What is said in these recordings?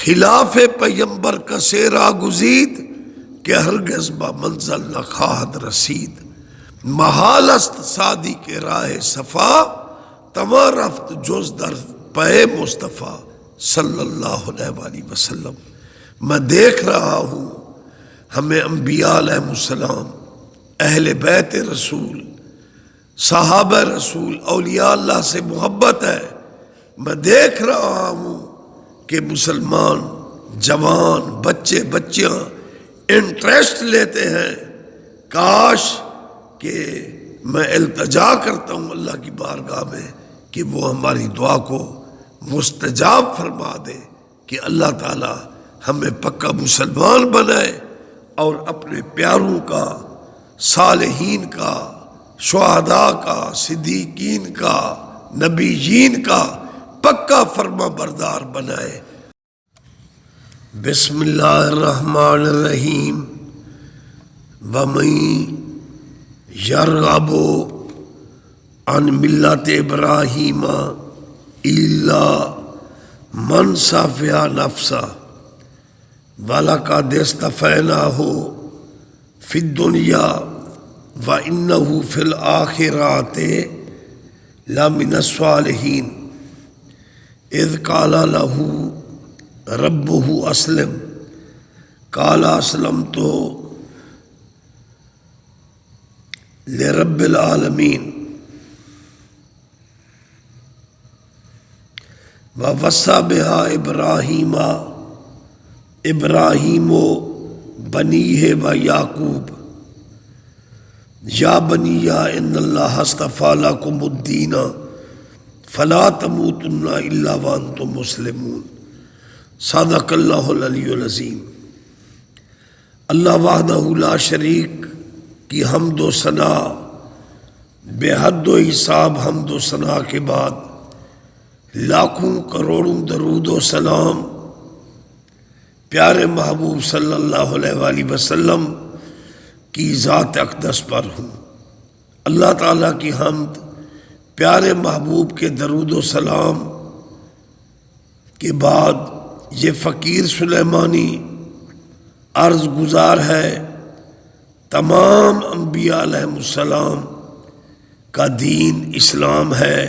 خلاف پیمبر کا سیرا گزید کہ ہرگز با منزل نہ خواہد رسید، محال است سادی کے راہ صفا، تمام رفت جز در پے مصطفیٰ صلی اللہ علیہ وآلہ وسلم۔ میں دیکھ رہا ہوں ہمیں انبیاء علیہ السلام، اہل بیت رسول، صحابہ رسول، اولیاء اللہ سے محبت ہے۔ میں دیکھ رہا ہوں کہ مسلمان جوان بچے بچیاں انٹرسٹ لیتے ہیں۔ کاش کہ میں التجا کرتا ہوں اللہ کی بارگاہ میں کہ وہ ہماری دعا کو مستجاب فرما دے، کہ اللہ تعالی ہمیں پکا مسلمان بنائے اور اپنے پیاروں کا، صالحین کا، شہداء کا، صدیقین کا، نبیین کا پکا فرما بردار بنائے۔ بسم اللہ الرحمن الرحیم۔ وَمَن یرغب عن ملت ابراہیم الا من سفہ نفسہ وَلَقَدِ اصْطَفَيْنَاهُ فِي الدُّنْيَا وَإِنَّهُ فِي الْآخِرَةِ لَمِنَ الصَّالِحِينَ اذ قال له ربه اسلم قال اسلمت لرب العالمین۔ ووصى بها ابراہیم و بنیہ و یعقوب یا بنی ان اللہ اصطفیٰ لکم الدین فلا تموتن الا وانتم مسلمون۔ صدق اللہ العلی العظیم۔ اللہ وحدہ لا شریک کی حمد و ثنا، بے حد و حساب حمد و ثنا کے بعد لاکھوں کروڑوں درود و سلام پیارے محبوب صلی اللہ علیہ وآلہ وسلم کی ذات اقدس پر ہوں۔ اللہ تعالیٰ کی حمد، پیارے محبوب کے درود و سلام کے بعد یہ فقیر سلیمانی عرض گزار ہے تمام انبیاء علیہ السلام کا دین اسلام ہے،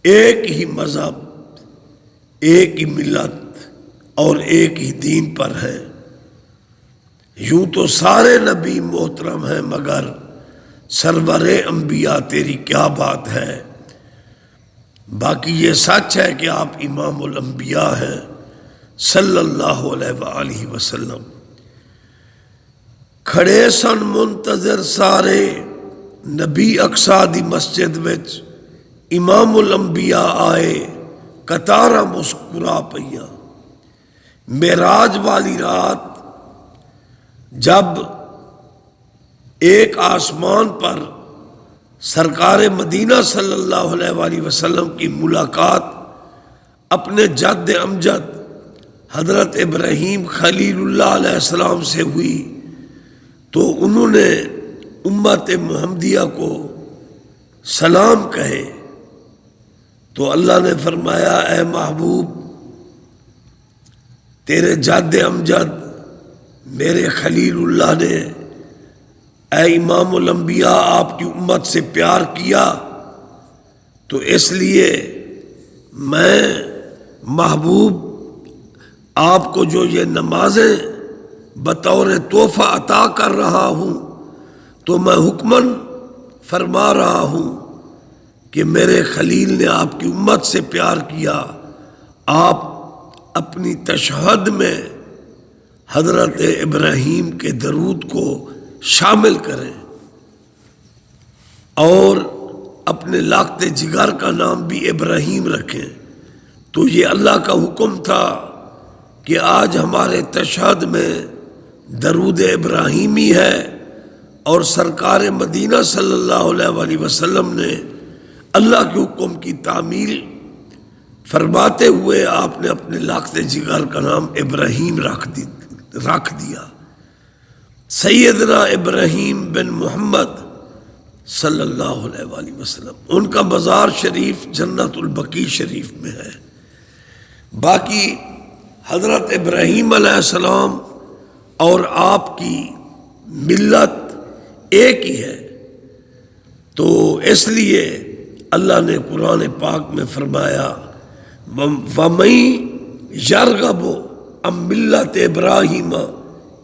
ایک ہی مذہب، ایک ہی ملت اور ایک ہی دین پر ہے۔ یوں تو سارے نبی محترم ہیں مگر سرور انبیاء تیری کیا بات ہے۔ باقی یہ سچ ہے کہ آپ امام الانبیاء ہیں صلی اللہ علیہ وآلہ وسلم۔ کھڑے سن منتظر سارے نبی اقصا دی مسجد وچ، امام الانبیاء آئے قطارہ مسکرا پئیاں۔ معراج والی رات جب ایک آسمان پر سرکار مدینہ صلی اللہ علیہ وآلہ وسلم کی ملاقات اپنے جد امجد حضرت ابراہیم خلیل اللہ علیہ السلام سے ہوئی تو انہوں نے امت محمدیہ کو سلام کہے تو اللہ نے فرمایا اے محبوب، تیرے جد امجد میرے خلیل اللہ نے اے امام الانبیاء آپ کی امت سے پیار کیا، تو اس لیے میں محبوب آپ کو جو یہ نمازیں بطور تحفہ عطا کر رہا ہوں تو میں حکماً فرما رہا ہوں کہ میرے خلیل نے آپ کی امت سے پیار کیا، آپ اپنی تشہد میں حضرت ابراہیم کے درود کو شامل کریں اور اپنے لاقتے جگر کا نام بھی ابراہیم رکھیں۔ تو یہ اللہ کا حکم تھا کہ آج ہمارے تشہد میں درود ابراہیمی ہے، اور سرکار مدینہ صلی اللہ علیہ وآلہ وسلم نے اللہ کے حکم کی تعمیل فرماتے ہوئے آپ نے اپنے لاقتے جگر کا نام ابراہیم رکھ دیا۔ سیدنا ابراہیم بن محمد صلی اللہ علیہ وآلہ وسلم، ان کا مزار شریف جنت البقیع شریف میں ہے۔ باقی حضرت ابراہیم علیہ السلام اور آپ کی ملت ایک ہی ہے، تو اس لیے اللہ نے قرآن پاک میں فرمایا وَمَن يَرْغَبُ عَن مِلَّةِ إِبْرَاهِيمَ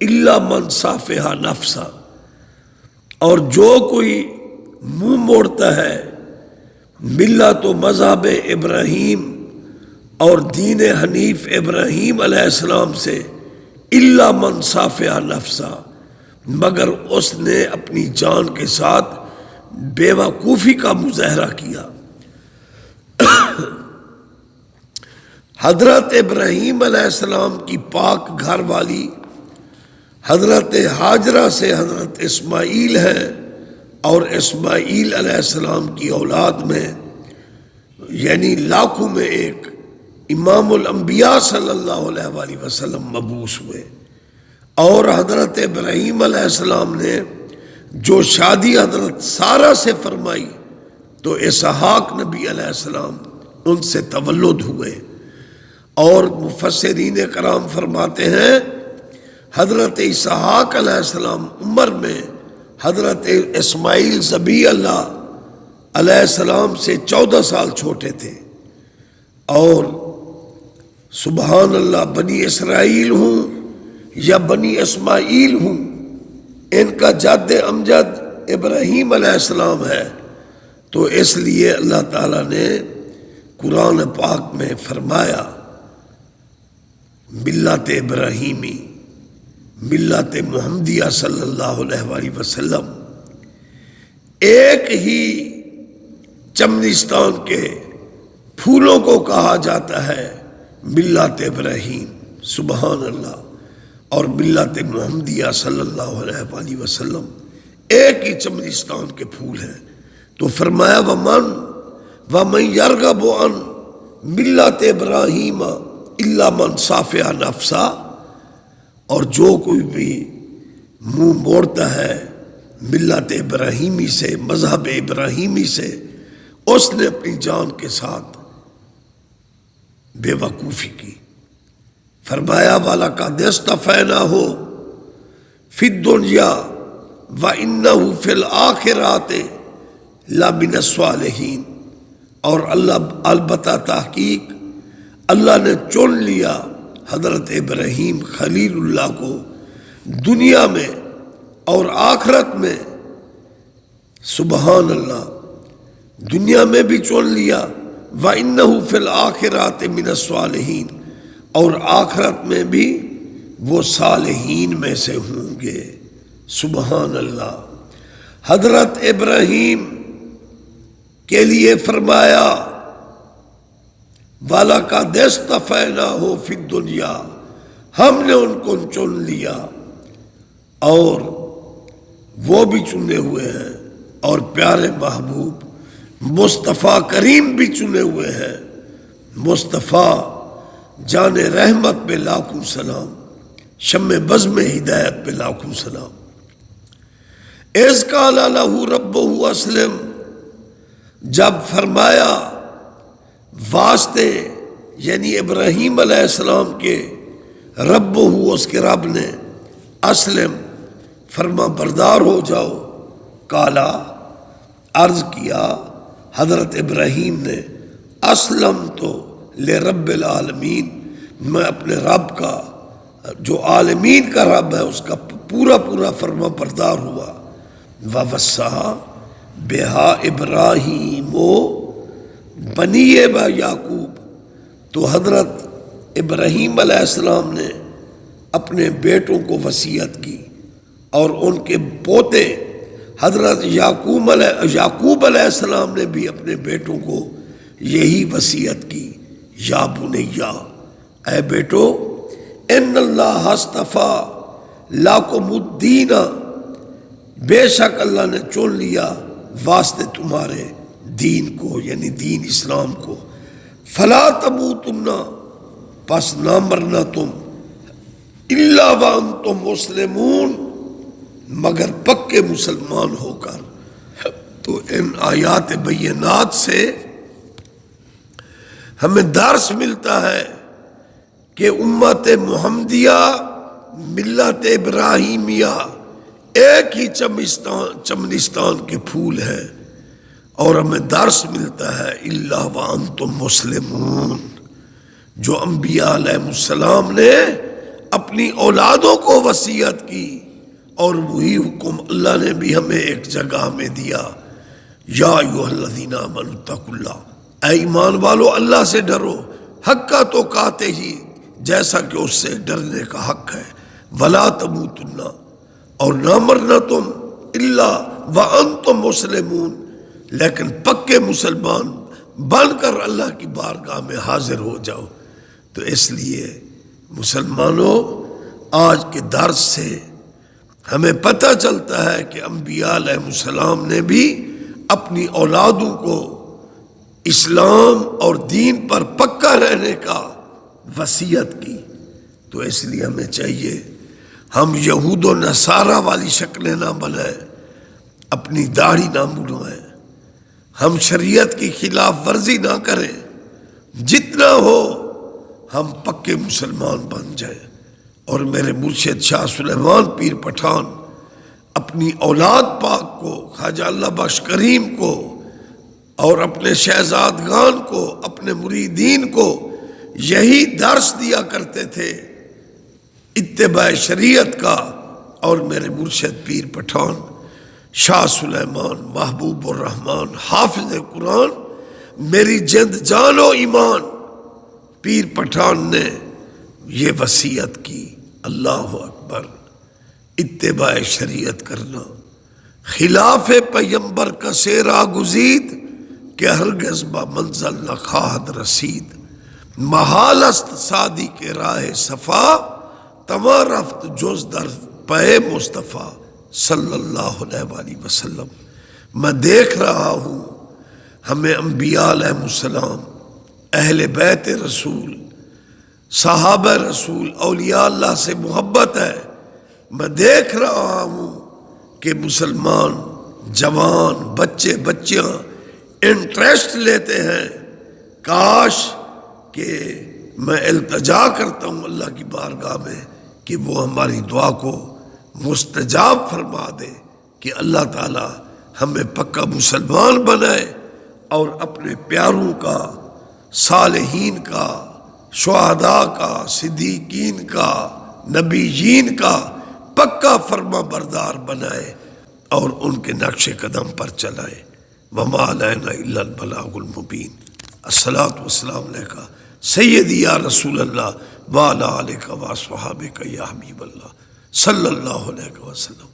إِلَّا مَن سَفِهَ نَفْسَهُ، اور جو کوئی منہ موڑتا ہے ملت و مذہب ابراہیم اور دین حنیف ابراہیم علیہ السلام سے، الا من سافہ نفسہ، مگر اس نے اپنی جان کے ساتھ بے وقوفی کا مظاہرہ کیا۔ حضرت ابراہیم علیہ السلام کی پاک گھر والی حضرت ہاجرہ سے حضرت اسماعیل ہے، اور اسماعیل علیہ السلام کی اولاد میں یعنی لاکھوں میں ایک امام الانبیاء صلی اللہ علیہ وآلہ وسلم مبعوث ہوئے، اور حضرت ابراہیم علیہ السلام نے جو شادی حضرت سارہ سے فرمائی تو اسحاق نبی علیہ السلام ان سے تولد ہوئے، اور مفسرین کرام فرماتے ہیں حضرت اسحاق علیہ السلام عمر میں حضرت اسماعیل ذبیح اللہ علیہ السلام سے 14 سال چھوٹے تھے، اور سبحان اللہ بنی اسرائیل ہوں یا بنی اسماعیل ہوں، ان کا جد امجد ابراہیم علیہ السلام ہے، تو اس لیے اللہ تعالیٰ نے قرآن پاک میں فرمایا ملت ابراہیمی، ملت محمدیہ صلی اللہ علیہ وآلہ وسلم، ایک ہی چمنستان کے پھولوں کو کہا جاتا ہے ملت ابراہیم، سبحان اللہ، اور ملت محمدیہ صلی اللہ علیہ وآلہ وسلم ایک ہی چمنستان کے پھول ہیں۔ تو فرمایا وَمَن يَرْغَبُ عَن مِلَّةِ إِبْرَاهِيمَ إِلَّا مَن سَفِهَ نَفْسَهُ، اور جو کوئی بھی منہ موڑتا ہے ملت ابراہیمی سے، مذہب ابراہیمی سے، اس نے اپنی جان کے ساتھ بے وقوفی کی۔ فرمایا وَلَقَدِ اصْطَفَيْنَاهُ فِي الدُّنْيَا وَإِنَّهُ فِي الْآخِرَةِ لَمِنَ الصَّالِحِينَ، اور البتہ تحقیق اللہ نے چن لیا حضرت ابراہیم خلیل اللہ کو دنیا میں اور آخرت میں، سبحان اللہ، دنیا میں بھی چن لیا وَإِنَّهُ فِي الْآخِرَةِ مِنَ الصَّالِحِينَ، اور آخرت میں بھی وہ صالحین میں سے ہوں گے، سبحان اللہ۔ حضرت ابراہیم کے لیے فرمایا وَلَقَدِ اصْطَفَيْنَاهُ فِي الدُّنْيَا، ہم نے ان کو چن لیا، اور وہ بھی چنے ہوئے ہیں، اور پیارے محبوب مصطفیٰ کریم بھی چنے ہوئے ہیں، مصطفیٰ جان رحمت پہ لاکھوں سلام، شمع بزم ہدایت پہ لاکھوں سلام۔ اِذْ قَالَ لَهُ رَبُّهُ أَسْلِمْ، جب فرمایا واسطے یعنی ابراہیم علیہ السلام کے رب ہو، اس کے رب نے، اسلم فرما بردار ہو جاؤ، کالا عرض کیا حضرت ابراہیم نے اسلم تو لرب العالمین، میں اپنے رب کا جو عالمین کا رب ہے اس کا پورا پورا فرما بردار ہوا۔ وَوَصَّىٰ بِهَا إِبْرَاهِيمُ بَنِیَّ وَیعقوب، تو حضرت ابراہیم علیہ السلام نے اپنے بیٹوں کو وصیت کی، اور ان کے پوتے حضرت یعقوب علیہ السلام نے بھی اپنے بیٹوں کو یہی وصیت کی، یا بنیا، اے بیٹو، ان اللہ اصطفیٰ لکم الدین، بے شک اللہ نے چن لیا واسطے تمہارے دین کو، یعنی دین اسلام کو، فلا تموتن، پس نہ مرنا تم، الا وانتم مسلمون، مگر پکے مسلمان ہو کر۔ تو ان آیات بینات سے ہمیں درس ملتا ہے کہ امت محمدیہ ملت ابراہیمیہ ایک ہی چمنستان کے پھول ہے، اور ہمیں درس ملتا ہے الا وانتم مسلمون، جو انبیاء علیہ السلام نے اپنی اولادوں کو وصیت کی، اور وہی حکم اللہ نے بھی ہمیں ایک جگہ میں دیا، یا ایھا الذین آمنوا اتقوا اللہ، اے ایمان والو اللہ سے ڈرو، حق کا تو کہتے ہی جیسا کہ اس سے ڈرنے کا حق ہے، ولا تموتن، اور نہ مرنا تم، الا وانتم مسلمون، لیکن پکے مسلمان بن کر اللہ کی بارگاہ میں حاضر ہو جاؤ۔ تو اس لیے مسلمانوں، آج کے درس سے ہمیں پتہ چلتا ہے کہ انبیاء علیہ السلام نے بھی اپنی اولادوں کو اسلام اور دین پر پکا رہنے کا وصیت کی۔ تو اس لیے ہمیں چاہیے ہم یہود و نصارہ والی شکلیں نہ بنائیں، اپنی داڑھی نہ منڈوائیں، ہم شریعت کی خلاف ورزی نہ کریں، جتنا ہو ہم پکے مسلمان بن جائیں۔ اور میرے مرشد شاہ سلیمان پیر پٹھان اپنی اولاد پاک کو، خواجہ اللہ بخش کریم کو، اور اپنے شہزادگان کو، اپنے مریدین کو یہی درس دیا کرتے تھے اتباع شریعت کا۔ اور میرے مرشد پیر پٹھان شاہ سلیمان محبوب الرحمن حافظ قرآن، میری جند جان و ایمان، پیر پٹھان نے یہ وصیت کی، اللہ اکبر، اتباع شریعت کرنا، خلاف پیمبر کا سیرا گزید، کہ ہرگز با منزل نہ خواہد رسید، محال است سادی کے راہ صفا، تمام رفت جز در پے مصطفیٰ صلی اللہ علیہ وآلہ وسلم۔ میں دیکھ رہا ہوں ہمیں انبیاء علیہ السلام، اہل بیت رسول، صحابہ رسول، اولیاء اللہ سے محبت ہے۔ میں دیکھ رہا ہوں کہ مسلمان جوان، بچے بچیاں انٹرسٹ لیتے ہیں۔ کاش کہ میں التجا کرتا ہوں اللہ کی بارگاہ میں کہ وہ ہماری دعا کو مستجاب فرما دے، کہ اللہ تعالی ہمیں پکا مسلمان بنائے، اور اپنے پیاروں کا، صالحین کا، شہداء کا، صدیقین کا، نبیین کا پکا فرما بردار بنائے، اور ان کے نقش قدم پر چلائے۔ وما علینا الا البلاغ المبین۔ الصلاۃ والسلام علیکہ سیدی یا رسول اللہ وعلی آلک و اصحابک یا حبیب اللہ صلی اللہ علیہ وسلم۔